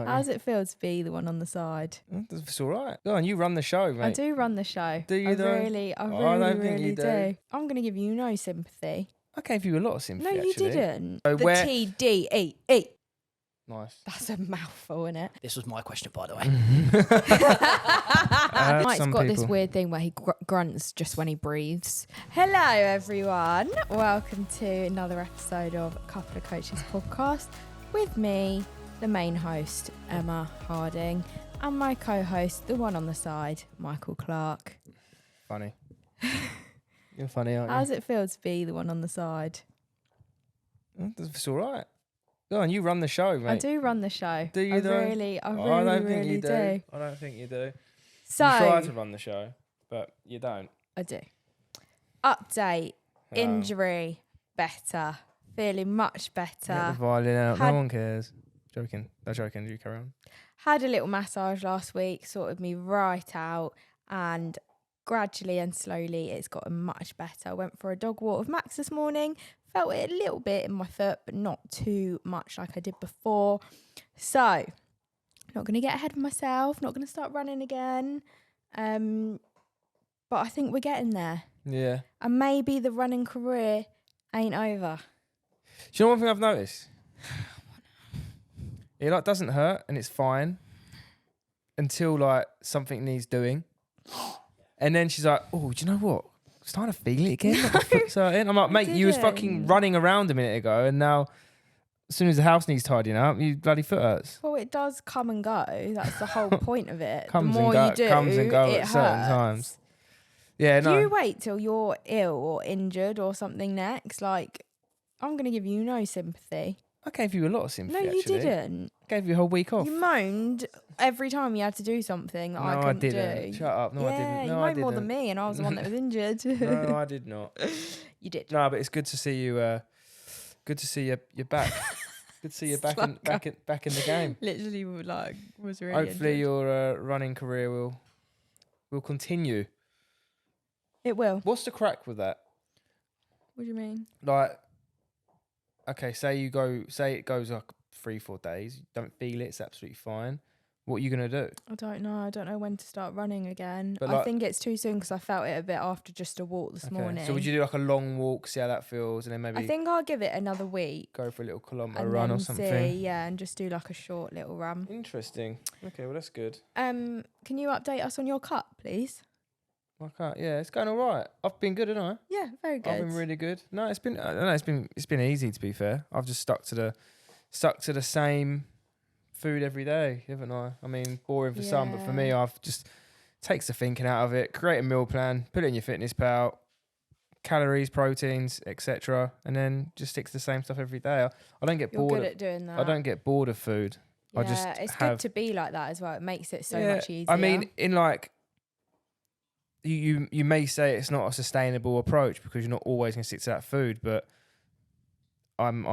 we? How does it feel to be the one on the side? It's all right. Go on, you run the show, mate. I do run the show. Do you I though? really don't think you do. I'm going to give you no sympathy. I gave you a lot of sympathy, No, you actually. didn't. So the where- TDEE. Nice. That's a mouthful, isn't it? This was my question, by the way. Mike's some got this people- weird thing where he grunts just when he breathes. Hello, everyone. Welcome to another episode of Couple of Coaches podcast with me, the main host, Emma Harding, and my co-host, the one on the side, Michael Clark. Funny. You're funny, aren't you? How does it feel to be the one on the side? It's all right. Go on, you run the show, mate. I do run the show. Do you I though? really I don't think really you do. I don't think you do. So you try to run the show, but you don't. I do. Update. Oh. Injury. Better. Feeling much Get the better. violin out. Had- No one cares. Joking. No joking. You carry on. Had a little massage last week, sorted me right out, and gradually and slowly it's gotten much better. Went for a dog walk with Max this morning. Felt it a little bit in my foot, but not too much like I did before. So, not going to get ahead of myself. Not going to start running again. But I think we're getting there. Yeah. And maybe the running career ain't over. Do you know one thing I've noticed? It like doesn't hurt and it's fine until like something needs doing. And then she's like, oh, do you know what? I'm starting to feel it again. Like my foot's hurting. I'm like, mate, you was fucking didn't. running around a minute ago and now as soon as the house needs tidying up, you bloody foot hurts. Well, it does come and go. That's the whole point of it. Comes the and more go- you do, comes and go it at certain hurts. times. Yeah, Do no. you wait till you're ill or injured or something next? Like, I'm going to give you no sympathy. I gave you a lot of sympathy, No, you actually. didn't. Gave you a whole week off. You moaned every time you had to do something that I No, I couldn't didn't. do. Shut up. No, I yeah, didn't. No, you I moaned more than didn't. me, and I was the one that was injured. No, I did not. You did. No, but it's good to see you. Good to see you back. Good to see you back in the game. Literally, like, was really Hopefully, injured. your running career will continue. It will. What's the crack with that? What do you mean? Like, okay, say it goes like 3-4 days. You don't feel it. It's absolutely fine. What are you gonna do? I don't know. I don't know when to start running again. But I like- think it's too soon because I felt it a bit after just a walk this morning. So would you do like a long walk, see how that feels, and then maybe I think I'll give it another week. go for a little kilometre And run then or something? see, yeah, and just do like a short little run. Interesting. Okay, well that's good. Can you update us on your cut, please? Yeah, it's going all right. I've been good, haven't I? Yeah, very good. I've been really good. No, it's been. I don't know. It's been easy, to be fair. I've just stuck to the same food every day, haven't I? I mean, boring for some, but for me, I've just takes the thinking out of it. Create a meal plan, put it in your fitness pal, calories, proteins, etc., and then just stick to the same stuff every day. I don't get You're bored. good at doing that. I don't get bored of food. Yeah, I just it's have, good to be like that as well. It makes it so Yeah, much easier. I mean, in like. You may say it's not a sustainable approach because you're not always going to stick to that food, but I'm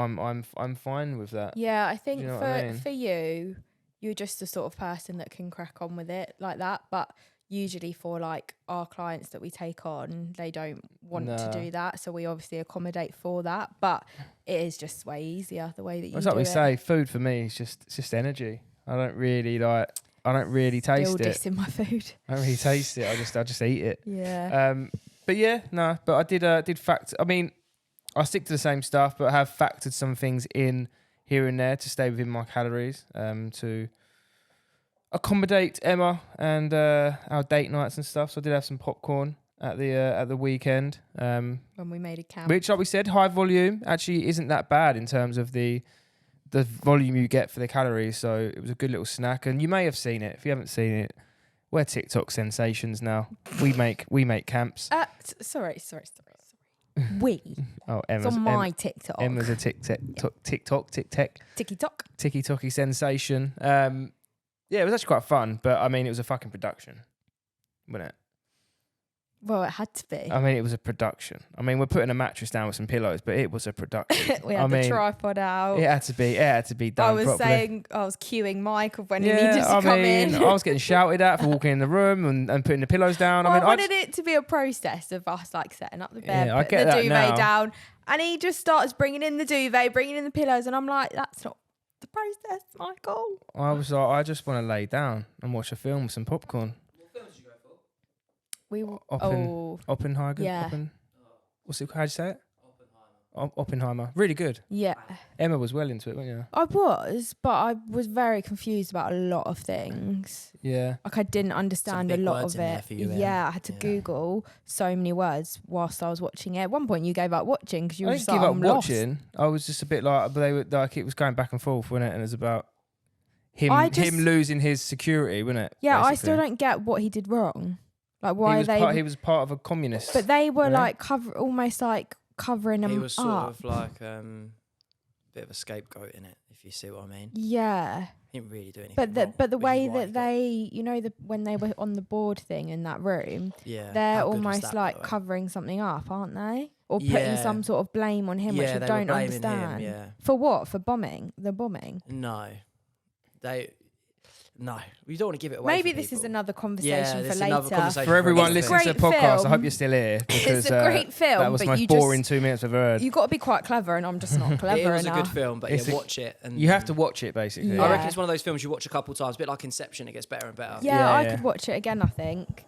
fine with that. yeah, I think you know for what I mean? for you, you're just the sort of person that can crack on with it like that. But usually for like our clients that we take on, they don't want to No. do that, so we obviously accommodate for that. But it is just way easier the way that you It's do like we it. say, food for me is just energy. I don't really taste Still it. dissing my food. I don't really taste it. I just eat it. Yeah. But yeah, no. But I did fact. I mean, I stick to the same stuff, but I have factored some things in here and there to stay within my calories. To accommodate Emma and our date nights and stuff. So I did have some popcorn at the weekend. When we made a count. Which, like we said, high volume actually isn't that bad in terms of the volume you get for the calories. So it was a good little snack, and you may have seen it. If you haven't seen it, we're TikTok sensations now. We make camps. Sorry. We. Oh, It's on my TikTok. Emma's a TikTok TikTok. sensation. Yeah, it was actually quite fun, but I mean, it was a fucking production, wasn't it? Well, it had to be. I mean, it was a production. I mean, we're putting a mattress down with some pillows, but it was a production. We had the tripod out. It had to be done I was properly. I was cueing Mike when he needed to come in. I was getting shouted at for walking in the room and putting the pillows down. Well, I I mean, wanted it to be a process of us like setting up the bed, Yeah, I putting get the that duvet now. down, and he just starts bringing in the duvet, bringing in the pillows, and I'm like, that's not the process, Michael. I was like, I just want to lay down and watch a film with some popcorn. What film did you go for? Oppenheimer. Yeah. What's it? How'd you say it? Oppenheimer. Oppenheimer. Really good. Yeah. Emma was well into it, wasn't you? I was, but I was very confused about a lot of things. Yeah. Like I didn't understand a big lot words of in there it. for you, Em. Yeah, I had to Yeah. Google so many words whilst I was watching it. At one point, you gave up watching because you I were didn't just like, give up I'm lost. watching. I was just a bit like, but they were like, it was going back and forth, wasn't it? And it was about him losing his security, wasn't it? Yeah, basically? I still don't get what he did wrong. Like why he was part of a communist. But they were you know? like almost like covering him He was sort up. of like bit of a scapegoat in it, if you see what I mean. Yeah. He didn't really do anything But wrong, the which way is why that he got- they, you know, when they were on the board thing in that room, yeah, they're how good was almost that, by like the way? covering something up, aren't they? Or putting Yeah. some sort of blame on him, which I they don't were blaming understand. Him, yeah. For what? For bombing? The bombing? No, we don't want to give it away. Maybe for this is people. another Yeah, conversation this for is another later. conversation For everyone It's a listening to the great podcast, I film. hope you're still here because It's a great film, that was the but most you boring just 2 minutes I've ever heard. you got to be quite clever, and I'm just not clever It was enough. a good film, but It's yeah, a- watch it. And You have to watch it basically. Yeah. I reckon it's one of those films you watch a couple times, a bit like Inception. It gets better and better. Yeah, Yeah, I yeah. could watch it again, I think.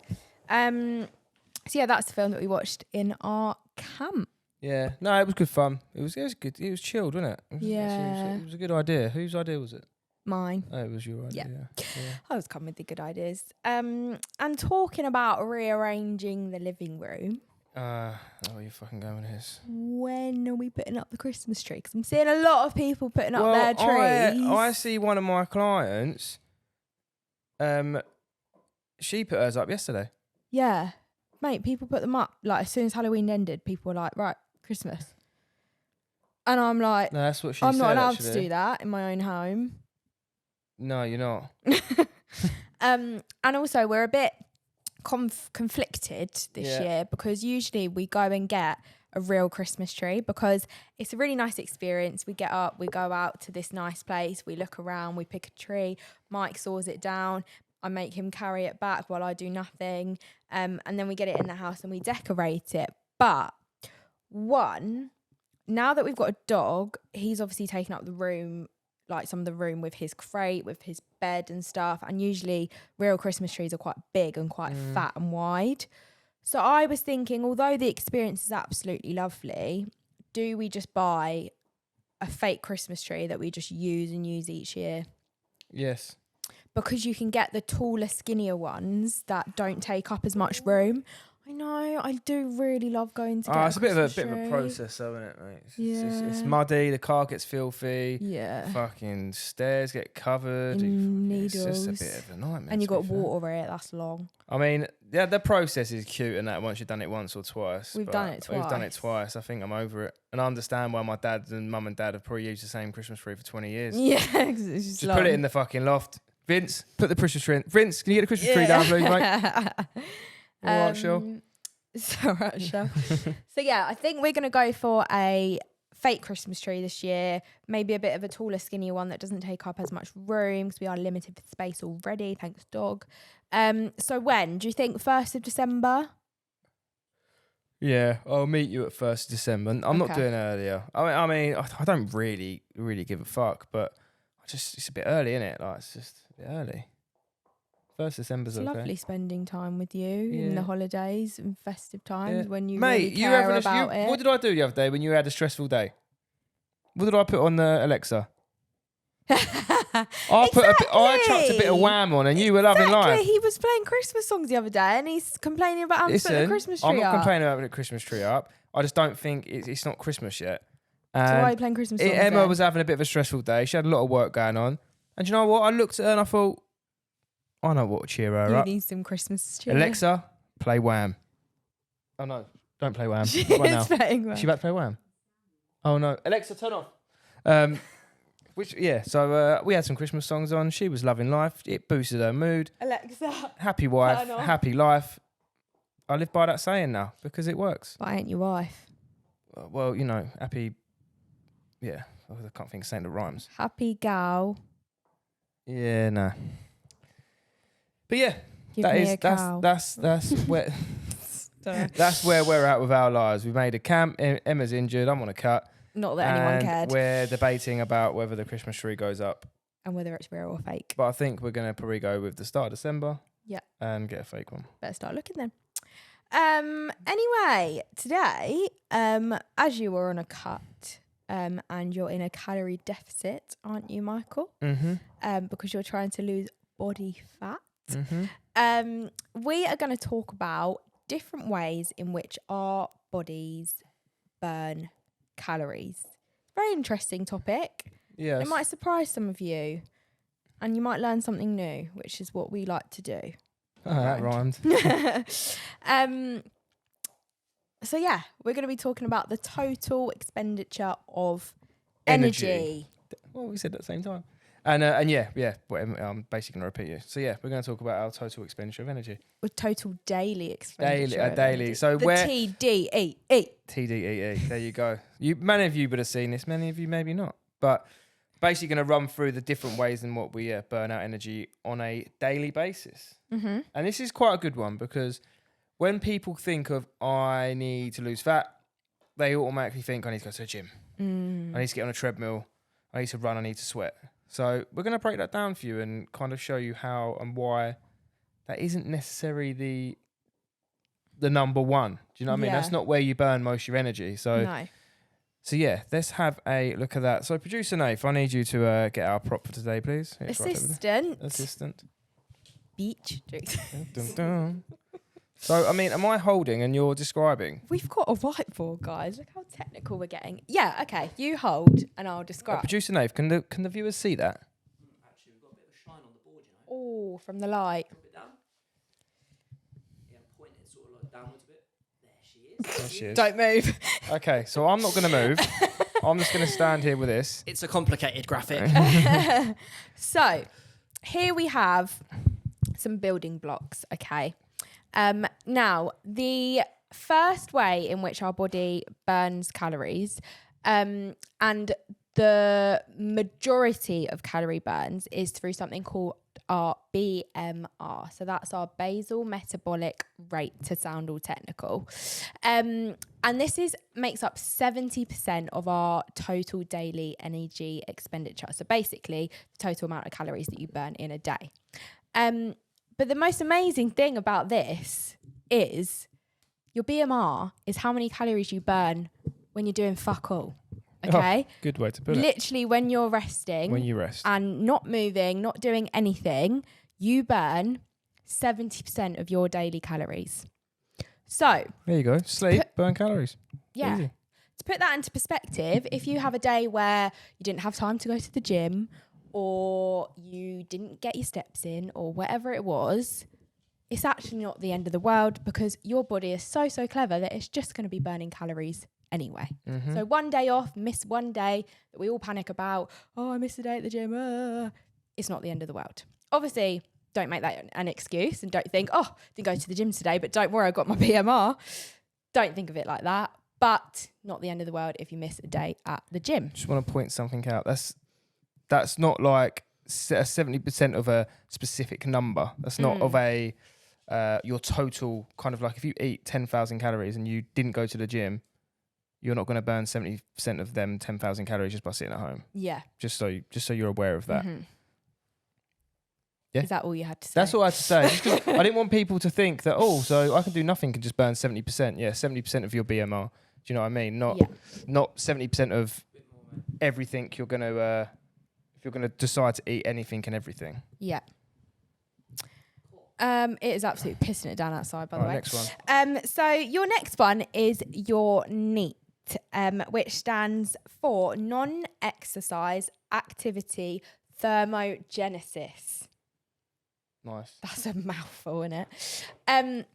So yeah, that's the film that we watched in our camp. Yeah. No, it was good fun. It was good. It was chilled, wasn't it? Yeah. It was a good idea. Whose idea was it? Mine. Oh, it was your idea. Yeah. I was coming with the good ideas. And talking about rearranging the living room, Oh, you're fucking going with this. when are we putting up the Christmas tree? Because I'm seeing a lot of people putting up their trees. I see one of my clients. She put hers up yesterday. Yeah. Mate, people put them up. Like, as soon as Halloween ended, people were like, right, Christmas. And I'm like, No, that's what she I'm said. not allowed actually. to do that in my own home. No, you're not. And also, we're a bit conflicted this Yeah. year because usually we go and get a real Christmas tree because it's a really nice experience. We get up, we go out to this nice place, we look around, we pick a tree. Mike saws it down. I make him carry it back while I do nothing. And then we get it in the house and we decorate it. But now that we've got a dog, he's obviously taken up the room, like some of the room with his crate, with his bed and stuff. And usually real Christmas trees are quite big and quite fat and wide. So I was thinking, although the experience is absolutely lovely, do we just buy a fake Christmas tree that we just use each year? Yes. Because you can get the taller, skinnier ones that don't take up as much room. I know, I do really love going to get It's a bit of a Christmas tree. process, though, isn't it, mate? It's Yeah. muddy. The car gets filthy. Yeah. Fucking stairs get covered. It's just a Needles. bit of a nightmare. And you to be got fair. water it, that's long. I mean, yeah, the process is cute and that once you've done it once or twice. We've but done it We've done it twice. twice. I think I'm over it. And I understand why my dad and mum and dad have probably used the same Christmas tree for 20 years. Yeah, 'cause it's Just put it in the fucking loft. Vince, put the Christmas tree in. Vince, can you get the Christmas tree down, please, mate? All right, Shell. It's all right, Shell. So yeah, I think we're gonna go for a fake Christmas tree this year. Maybe a bit of a taller, skinnier one that doesn't take up as much room because we are limited with space already. Thanks, dog. So when do you think? 1st of December? Yeah, I'll meet you at 1st of December. I'm not Okay. doing earlier. I mean, I don't really give a fuck, but it's a bit early, isn't it? Like, it's just a bit early. 1st December's It's okay. lovely spending time with you in the Yeah. holidays and festive times Yeah. when you Mate, really you care having about it. what did I do the other day when you had a stressful day? What did I put on the Alexa? I chucked a bit of Wham on, and you were loving life. He was playing Christmas songs the other day, and he's complaining about having to put the Listen, Christmas tree I'm not up. complaining about the Christmas tree up. I just don't think it's not Christmas yet. So why are you And playing Christmas songs? Emma then? was having a bit of a stressful day. She had a lot of work going on, and you know what? I looked at her and I thought, I know what will cheer her You up. need some Christmas cheer. Alexa, play Wham. Oh no, don't play Wham. She Right now. is playing Wham. Is she about to play Wham? Oh no, Alexa, turn off. So we had some Christmas songs on. She was loving life. It boosted her mood. Alexa. Happy wife, Turn off. happy life. I live by that saying now because it works. But I ain't your wife. Well, you know, happy. Yeah, I can't think of saying the rhymes. Happy gal. Yeah, no. But yeah, Give me a cow. that's where that's where we're at with our lives. We made a camp. Emma's injured. I'm on a cut. Not that anyone And cared. we're debating about whether the Christmas tree goes up. And whether it's real or fake. But I think we're going to probably go with the start of December. Yeah. And get a fake one. Better start looking then. Anyway, today, as you were on a cut, and you're in a calorie deficit, aren't you, Michael? Mm-hmm. Because you're trying to lose body fat. Mm-hmm. We are going to talk about different ways in which our bodies burn calories. Very interesting topic. Yes. It might surprise some of you, and you might learn something new, which is what we like to do. Oh, that rhymed. So yeah, we're going to be talking about the total expenditure of energy. Well, we said at the same time. And yeah, I'm basically going to repeat you. So yeah, we're going to talk about our total expenditure of energy. With total daily expenditure. Daily. Energy. So the where TDEE. TDEE. There you go. Many of you would have seen this. Many of you maybe not. But basically going to run through the different ways in what we burn out energy on a daily basis. Mm-hmm. And this is quite a good one because when people think of I need to lose fat, they automatically think I need to go to the gym. I need to get on a treadmill. I need to run. I need to sweat. So we're going to break that down for you and kind of show you how and why that isn't necessarily the number one. Do you know what I mean? Yeah. That's not where you burn most of your energy. So yeah, let's have a look at that. So producer Nath, I need you to get our prop for today, please. It's right over there. Assistant. Beach. Dun, dun. So, I mean, am I holding and you're describing? We've got a whiteboard, guys. Look how technical we're getting. Yeah, okay. You hold and I'll describe. Producer Nath, can the viewers see that? Actually, we've got a bit of a shine on the board, you know. Oh, from the light. Drop it down. Yeah, point it sort of like downwards a bit. There she is. There she is. Don't move. Okay, so I'm not going to move. I'm just going to stand here with this. It's a complicated graphic. So, here we have some building blocks, okay? Now, the first way in which our body burns calories, and the majority of calorie burns is through something called our BMR. So that's our basal metabolic rate, to sound all technical. And this makes up 70% of our total daily energy expenditure. So basically, the total amount of calories that you burn in a day. But the most amazing thing about this is your BMR is how many calories you burn when you're doing fuck all. Okay? Oh, good way to put it. Literally, when you're resting. When you rest. And not moving, not doing anything, you burn 70% of your daily calories. So. There you go. Sleep, burn calories. Yeah. Easy. To put that into perspective, if you have a day where you didn't have time to go to the gym, or you didn't get your steps in, or whatever it was, it's actually not the end of the world because your body is so clever that it's just going to be burning calories anyway. Mm-hmm. So one day off, miss one day that we all panic about, oh, I missed a day at the gym. It's not the end of the world. Obviously, don't make that an excuse and don't think, oh, didn't go to the gym today, but don't worry, I got my BMR. Don't think of it like that. But not the end of the world if you miss a day at the gym. Just want to point something out. That's not like 70% of a specific number. That's not of a your total kind of like if you eat 10,000 calories and you didn't go to the gym, you're not going to burn 70% of them 10,000 calories just by sitting at home. Yeah. Just so you're aware of that. Mm-hmm. Yeah. Is that all you had to say? That's all I had to say. Just 'cause I didn't want people to think that, so I can do nothing, can just burn 70%. Yeah, 70% of your BMR. Do you know what I mean? Not 70% of everything you're going to... if you're going to decide to eat anything and everything. Yeah. It is absolutely pissing it down outside, by the way. Next one. So your next one is your NEAT, which stands for non-exercise activity thermogenesis. Nice. That's a mouthful, isn't it?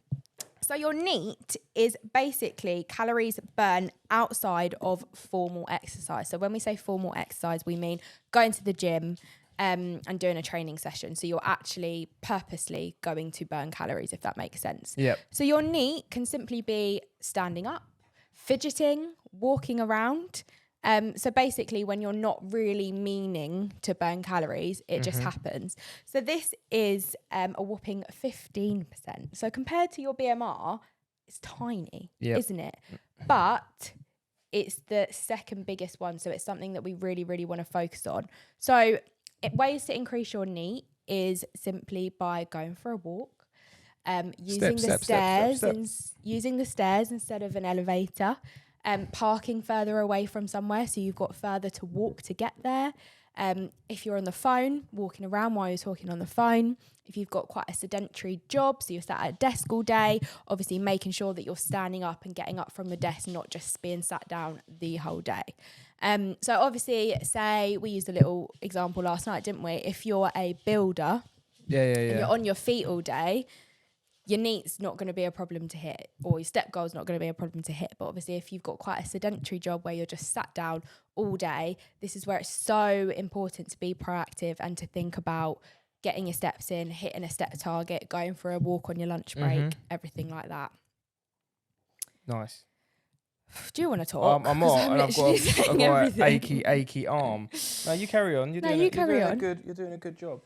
So your NEAT is basically calories burned outside of formal exercise. So when we say formal exercise, we mean going to the gym and doing a training session. So you're actually purposely going to burn calories, if that makes sense. Yep. So your NEAT can simply be standing up, fidgeting, walking around. So basically, when you're not really meaning to burn calories, it just happens. So this is a whopping 15%. So compared to your BMR, it's tiny, isn't it? But it's the second biggest one. So it's something that we really, really want to focus on. So ways to increase your NEAT is simply by going for a walk, using the stairs and using the stairs instead of an elevator, parking further away from somewhere so you've got further to walk to get there. If you're on the phone, walking around while you're talking on the phone. If you've got quite a sedentary job, so you're sat at a desk all day, obviously making sure that you're standing up and getting up from the desk, not just being sat down the whole day. So obviously, say we used a little example last night, didn't we? If you're a builder and you're on your feet all day, your NEAT's not going to be a problem to hit, or your step goal's not going to be a problem to hit. But obviously, if you've got quite a sedentary job where you're just sat down all day, this is where it's so important to be proactive and to think about getting your steps in, hitting a step target, going for a walk on your lunch break, everything like that. Nice. Do you want to talk? I'm not, and I've got an achy arm. No, you carry on. You're doing a good job.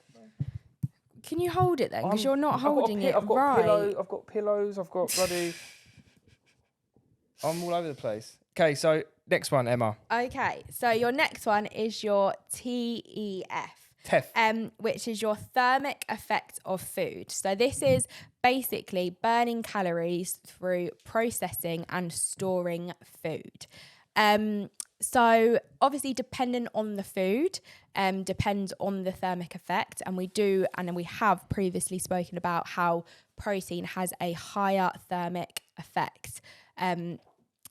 Can you hold it then? Because you're not holding it right. I've got pillows. I've got bloody... I'm all over the place. Okay, so next one, Emma. Okay, so your next one is your TEF, which is your thermic effect of food. So this is basically burning calories through processing and storing food. So obviously dependent on the food, depends on the thermic effect. And we have previously spoken about how protein has a higher thermic effect,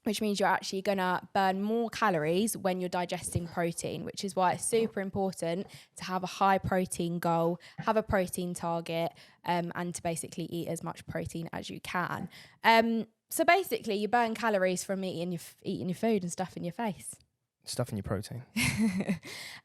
which means you're actually going to burn more calories when you're digesting protein, which is why it's super important to have a high protein goal, have a protein target, and to basically eat as much protein as you can. So basically, you burn calories from eating your food and stuff in your face. Stuff in your protein.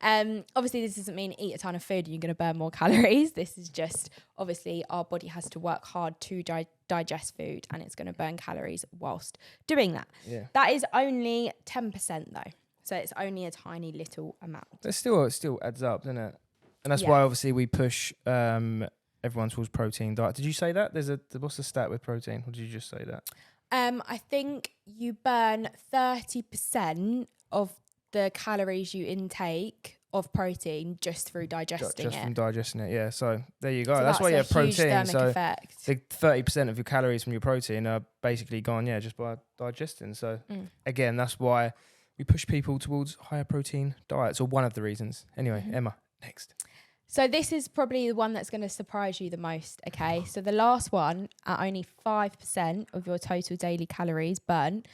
Obviously, this doesn't mean eat a ton of food and you're going to burn more calories. This is just, obviously, our body has to work hard to digest food, and it's going to burn calories whilst doing that. Yeah. That is only 10% though. So it's only a tiny little amount. It still adds up, doesn't it? And that's why, obviously, we push everyone towards protein diet. Did you say that? What's the stat with protein? Or did you just say that? I think you burn 30% of the calories you intake of protein just through digesting it. Just from digesting it, yeah. So there you go. So that's why you have protein. So effect. the 30% of your calories from your protein are basically gone, just by digesting. So again, that's why we push people towards higher protein diets, or one of the reasons. Anyway, Emma, next. So this is probably the one that's going to surprise you the most, okay? So the last one, at only 5% of your total daily calories burnt,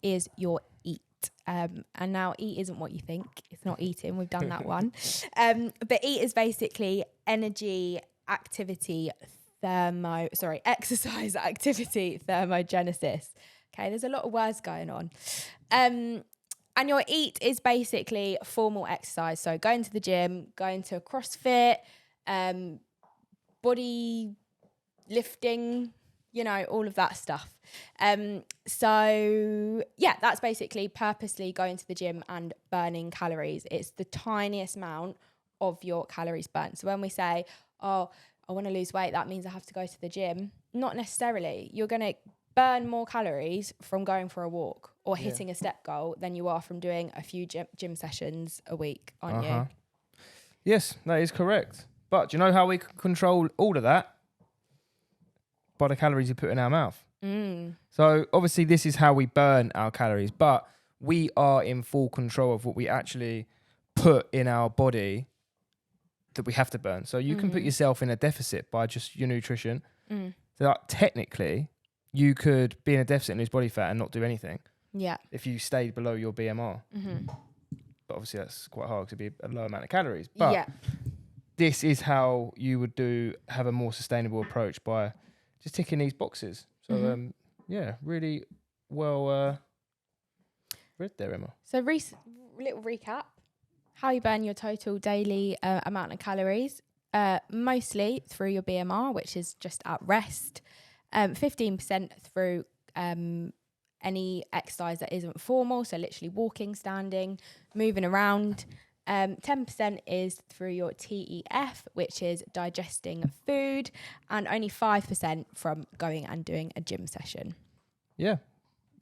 is your eat. And now eat isn't what you think. It's not eating. We've done that one. But eat is basically energy, activity, exercise, activity, thermogenesis. Okay, there's a lot of words going on. And your eat is basically formal exercise. So going to the gym, going to CrossFit, body lifting, all of that stuff. So that's basically purposely going to the gym and burning calories. It's the tiniest amount of your calories burnt. So when we say, oh, I want to lose weight, that means I have to go to the gym. Not necessarily. You're going to burn more calories from going for a walk or hitting a step goal than you are from doing a few gym sessions a week, aren't you? Yes, that is correct. But do you know how we can control all of that? By the calories we put in our mouth. So obviously this is how we burn our calories, but we are in full control of what we actually put in our body that we have to burn. So you can put yourself in a deficit by just your nutrition. So that technically you could be in a deficit and lose body fat and not do anything. Yeah. If you stayed below your BMR. But obviously that's quite hard because it'd be a low amount of calories. But this is how you would have a more sustainable approach by just ticking these boxes. So, really well read there, Emma. So, little recap. How you burn your total daily amount of calories. Mostly through your BMR, which is just at rest. 15% through any exercise that isn't formal, so literally walking, standing, moving around. 10% is through your TEF, which is digesting food, and only 5% from going and doing a gym session. Yeah,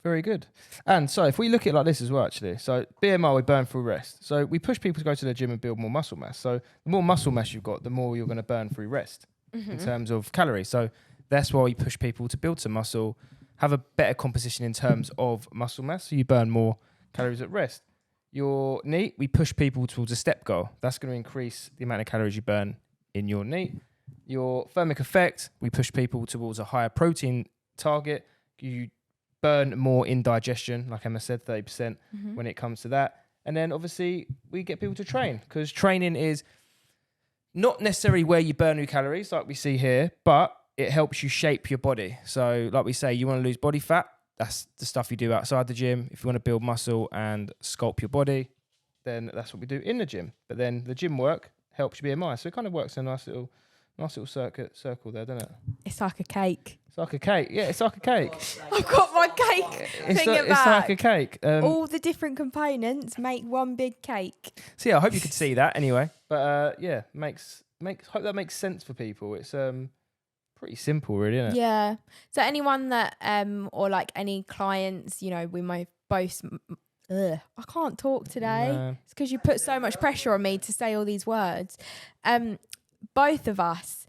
Very good. And so if we look at it like this as well, actually, so BMR, we burn through rest. So we push people to go to the gym and build more muscle mass. So the more muscle mass you've got, the more you're going to burn through rest in terms of calories. So that's why we push people to build some muscle, have a better composition in terms of muscle mass, so you burn more calories at rest. Your NEAT, we push people towards a step goal. That's going to increase the amount of calories you burn in your NEAT. Your thermic effect, we push people towards a higher protein target. You burn more in digestion, like Emma said, 30% when it comes to that. And then obviously we get people to train, because training is not necessarily where you burn your calories like we see here, but it helps you shape your body. So like we say, you want to lose body fat, that's the stuff you do outside the gym. If you want to build muscle and sculpt your body, then that's what we do in the gym. But then the gym work helps your BMI. So it kind of works in a nice little circle there, doesn't it? It's like a cake. It's like a cake. Yeah, it's like a cake. I've got my cake It's thing like a cake. All the different components make one big cake. So yeah, I hope you could see that anyway. But yeah, hope that makes sense for people. It's pretty simple, really, isn't it? Yeah. So anyone that or like any clients, you know, we might both. I can't talk today. No. It's because you put so much pressure on me to say all these words. Both of us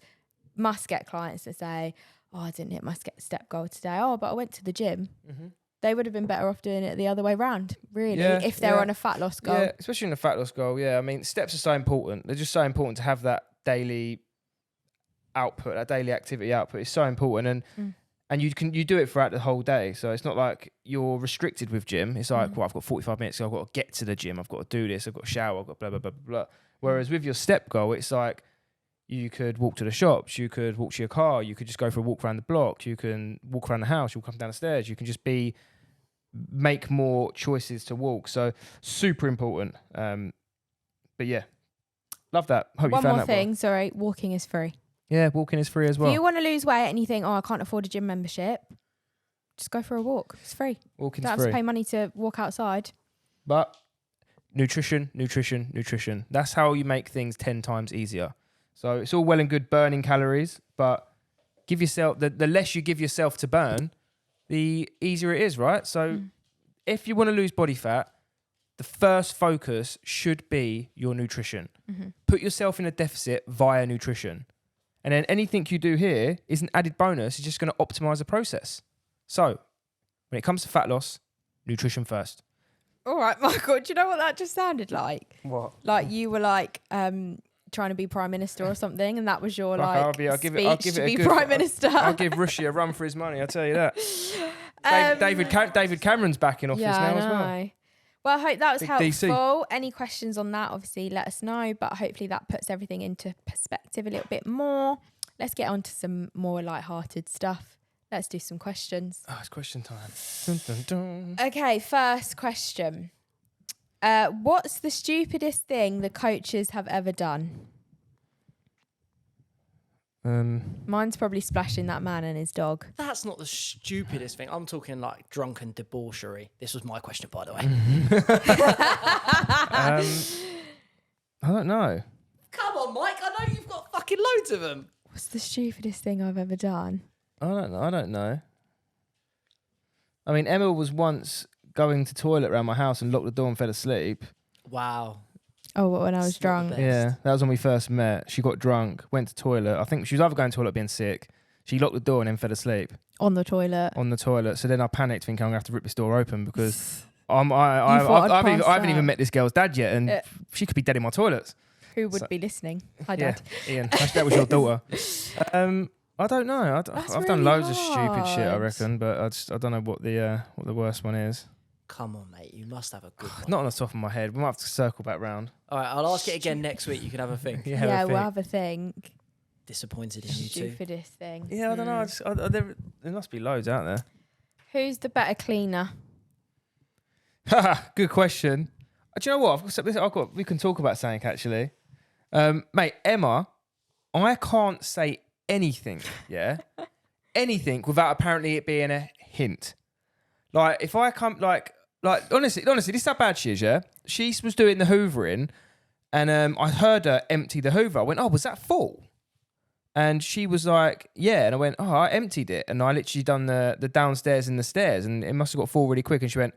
must get clients that say, "Oh, I didn't hit my step goal today. Oh, but I went to the gym." Mm-hmm. They would have been better off doing it the other way round, really, Yeah, if they're on a fat loss goal. Yeah, especially in a fat loss goal. Yeah, I mean, steps are so important. They're just so important to have that daily output, that daily activity output is so important. And you do it throughout the whole day. So it's not like you're restricted with gym. It's like, well, I've got 45 minutes, so I've got to get to the gym. I've got to do this. I've got to shower. I've got blah, blah, blah, blah, blah. Whereas with your step goal, it's like you could walk to the shops. You could walk to your car. You could just go for a walk around the block. You can walk around the house. You'll come down the stairs. You can just make more choices to walk. So super important. But yeah, love that. Hope you One found more that well. thing, sorry, walking is free. Yeah, walking is free as well. If you want to lose weight and you think, oh, I can't afford a gym membership, just go for a walk. It's free. Walking's Don't have free. to pay money to walk outside. But nutrition. That's how you make things 10 times easier. So it's all well and good burning calories, but give yourself the less you give yourself to burn, the easier it is, right? So if you want to lose body fat, the first focus should be your nutrition. Put yourself in a deficit via nutrition. And then anything you do here is an added bonus. It's just going to optimize the process. So when it comes to fat loss, nutrition first. All right, Michael, do you know what that just sounded like? What? Like you were like trying to be prime minister or something, and that was your I'll speech give it to a be good, prime minister. I'll give Rishi a run for his money, I'll tell you that. David Cameron's back in office now as well. Well, I hope that was Big helpful. DC. Any questions on that, obviously, let us know. But hopefully that puts everything into perspective a little bit more. Let's get on to some more light-hearted stuff. Let's do some questions. Oh, it's question time. Dun, dun, dun. Okay, first question. What's the stupidest thing the coaches have ever done? Mine's probably splashing that man and his dog. That's not the stupidest thing. I'm talking like drunken debauchery. This was my question, by the way. I don't know. Come on, Mike. I know you've got fucking loads of them. What's the stupidest thing I've ever done? I don't know. I mean, Emma was once going to toilet around my house and locked the door and fell asleep. Wow. Oh, what, when I was It's not the drunk? best. Yeah, that was when we first met. She got drunk, went to toilet. I think she was either going to toilet or being sick. She locked the door and then fell asleep On the toilet. on the toilet. So then I panicked, thinking I'm going to have to rip this door open because I thought I'd haven't passed even out. met this girl's dad yet, and she could be dead in my toilets. Who would So- be listening? Hi, Yeah, Dad. Ian, that was your daughter. I don't know. That's I've done really loads of stupid shit, I hard. reckon, but I don't know what the worst one is. Come on, mate. You must have a good one. Not on the top of my head. We might have to circle back round. All right, I'll ask it again next week. You can have a think. Yeah, I we'll think. have a think. Disappointed in you two. Stupidest thing. Yeah, I don't know. There must be loads out there. Who's the better cleaner? Good question. Do you know what? We can talk about something actually. Mate, Emma, I can't say anything, yeah? Anything without apparently it being a hint. Like, if I come, like honestly, this is how bad she is, yeah? She was doing the hoovering and I heard her empty the hoover. I went, oh, was that full? And she was like, yeah. And I went, oh, I emptied it. And I literally done the downstairs and the stairs. And it must have got full really quick. And she went,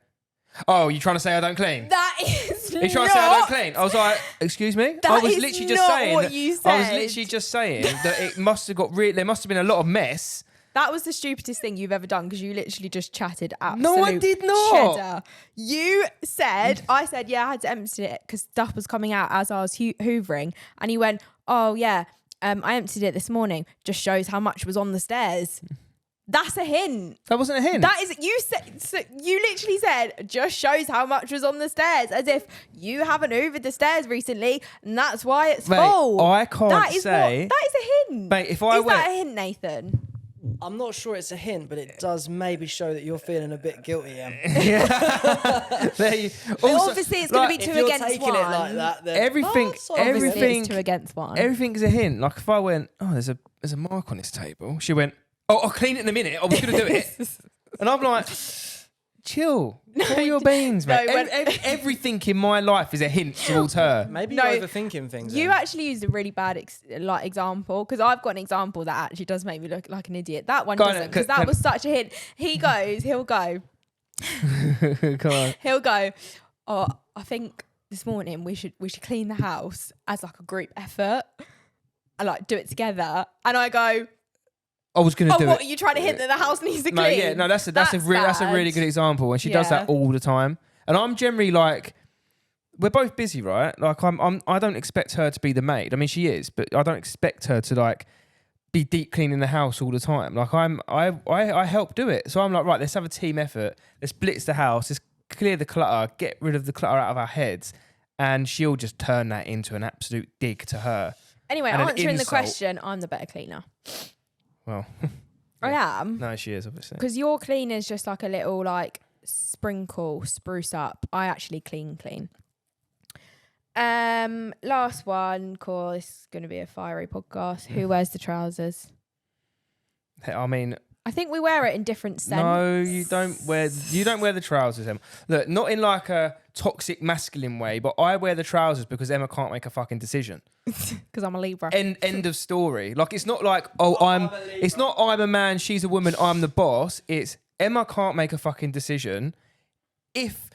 oh, you trying to say I don't clean? That is Are you trying to say I don't clean? I was like, excuse me? That I was is literally just not saying. what you I was said. literally just saying that it must have got there must have been a lot of mess. That was the stupidest thing you've ever done because you literally just chatted absolute No, I did not. cheddar. You said, I said, yeah, I had to empty it because stuff was coming out as I was hoovering. And he went, oh, yeah, I emptied it this morning. Just shows how much was on the stairs. That's a hint. That wasn't a hint. That is, you said, so you literally said, just shows how much was on the stairs, as if you haven't hoovered the stairs recently and that's why it's Mate, full. I can't That is say. that is a hint. Mate, if I is went. that a hint, Nathan? I'm not sure it's a hint, but it does maybe show that you're feeling a bit guilty, Em. There you, Also, obviously, it's going to be If two you're against taking one. it like that, then everything, Obviously, everything, it's two against one. everything's a hint. Like if I went, oh, there's a mark on this table. She went, oh, I'll clean it in a minute. I was going to do it. And I'm like, chill. Cool your beans, no, mate. Everything in my life is a hint towards her. maybe No, you're overthinking things. You Em. actually used a really bad example because I've got an example that actually does make me look like an idiot. That one Go on, doesn't because that was such a hint. He'll go. Come on. He'll go. Oh, I think this morning we should clean the house as like a group effort and like do it together. And I go, I was going to oh, do what it. are you trying to hint that the house needs to No, clean? yeah, no, that's a really good example, and she does Yeah. that all the time. And I'm generally like, we're both busy, right? Like I don't expect her to be the maid. I mean, she is, but I don't expect her to like be deep cleaning the house all the time. Like I help do it, so I'm like, right, let's have a team effort. Let's blitz the house. Let's clear the clutter. Get rid of the clutter out of our heads, and she'll just turn that into an absolute dig to her. Anyway, And an answering the insult. question, I'm the better cleaner. Well, I am. no, she is obviously. Because your clean is just like a little like sprinkle, spruce up. I actually clean. Last one, cool. This is going to be a fiery podcast. Who wears the trousers? I mean, I think we wear it in different scents. no, you don't wear the trousers, Emma. Look, not in like a toxic masculine way, but I wear the trousers because Emma can't make a fucking decision. Because I'm a Libra. End of story. Like it's not like, oh, it's not I'm a man, she's a woman, I'm the boss. It's Emma can't make a fucking decision. If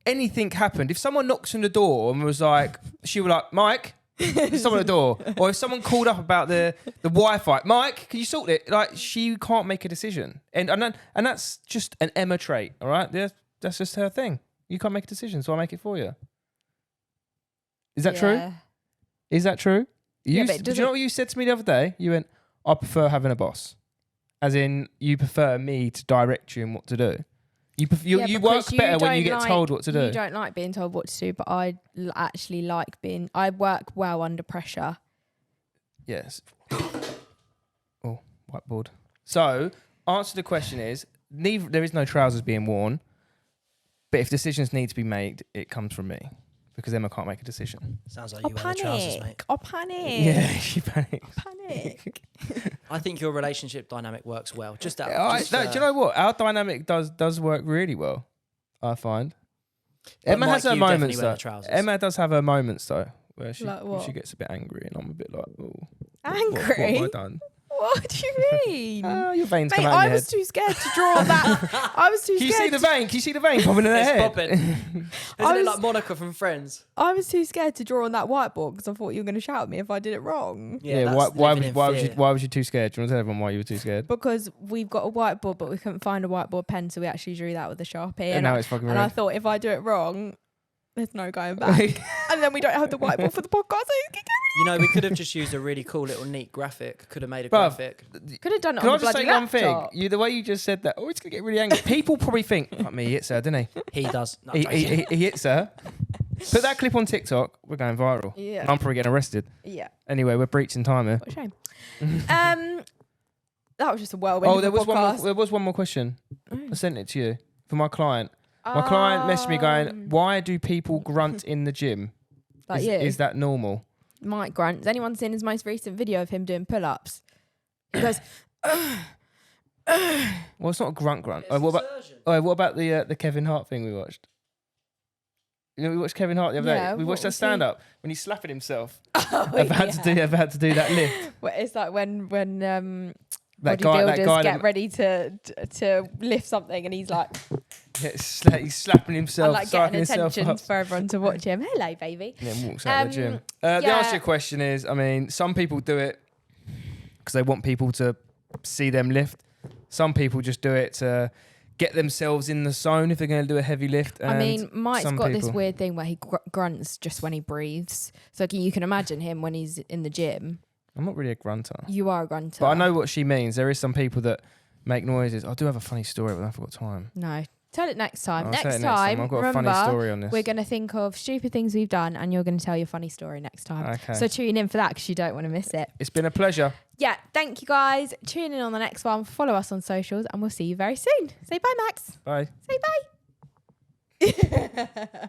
anything happened, if someone knocks on the door and was like, she was like, Mike, there's someone at the door. Or if someone called up about the Wi-Fi, Mike, can you sort it? Like she can't make a decision. And that's just an Emma trait, all right? That's just her thing. You can't make a decision, so I make it for you. Is that true? Is that true? Yeah, but Do you know what you said to me the other day? You went, I prefer having a boss. As in, you prefer me to direct you in what to do. You work better when you get told what to do. You don't like being told what to do, but I actually like I work well under pressure. Yes. Oh, whiteboard. So, answer to the question is, there is no trousers being worn, but if decisions need to be made, it comes from me. Because Emma can't make a decision. Sounds like I you wear the trousers, mate. panic. I panic. Yeah, she panics. Panic. I think your relationship dynamic works well. Just that. No, do you know what? Our dynamic does work really well, I find. Emma has her moments, though. Emma does have her moments, though, where Like what? she gets a bit angry and I'm a bit like, oh. Angry? What have I done? What do you mean? Your veins Mate, come out in I your was head. too scared to draw that. I was too Can you scared. see the vein? Can you see the vein popping in her It's head? popping. Isn't I it was- like Monica from Friends? I was too scared to draw on that whiteboard because I thought you were going to shout at me if I did it wrong. Yeah. why that's was living in fear. you too scared? Do you want to tell everyone why you were too scared? Because we've got a whiteboard, but we couldn't find a whiteboard pen, so we actually drew that with a Sharpie. And now it's fucking and I red. thought if I do it wrong, there's no going back. And then we don't have the whiteboard for the podcast. So you can You know, we could have just used a really cool little neat graphic. Could have made a Bruv, graphic. could have done it Can on I the just bloody say one thing? laptop. The way you just said that, it's going to get really angry. People probably think, fuck me, he hits her, didn't He does. No, he? He hits her. Put that clip on TikTok, we're going viral. Yeah. I'm probably getting arrested. Yeah. Anyway, we're breaching time here. What a shame. That was just a whirlwind. Oh, of there a was podcast. one more question. I sent it to you for my client. My client messaged me going, why do people grunt in the gym? Like Is that normal? Mike Grant. Has anyone seen his most recent video of him doing pull-ups? He goes, Well, it's not a grunt. What about the Kevin Hart thing we watched? You know, we watched Kevin Hart the other Yeah, day. We what watched that was he- stand up when he's slapping himself. Oh, About to do that lift. Well, it's like when That guy bodybuilders get that- ready to lift something, and he's like, He's slapping himself, and like getting psyching himself attention up. for everyone to watch him. Hello, baby. And then walks out of the gym. The yeah. answer to your question is, I mean, some people do it because they want people to see them lift. Some people just do it to get themselves in the zone if they're going to do a heavy lift. And I mean, Mike's some got this people- weird thing where he grunts just when he breathes. So you can imagine him when he's in the gym. I'm not really a grunter. You are a grunter. But I know what she means. There is some people that make noises. I do have a funny story, but I forgot time. No. Tell it next time. I'll say Next it time, I've got remember, a funny story on this. we're going to think of stupid things we've done, and you're going to tell your funny story next time. Okay. So tune in for that because you don't want to miss it. It's been a pleasure. Yeah, thank you guys. Tune in on the next one. Follow us on socials, and we'll see you very soon. Say bye, Max. Bye. Say bye.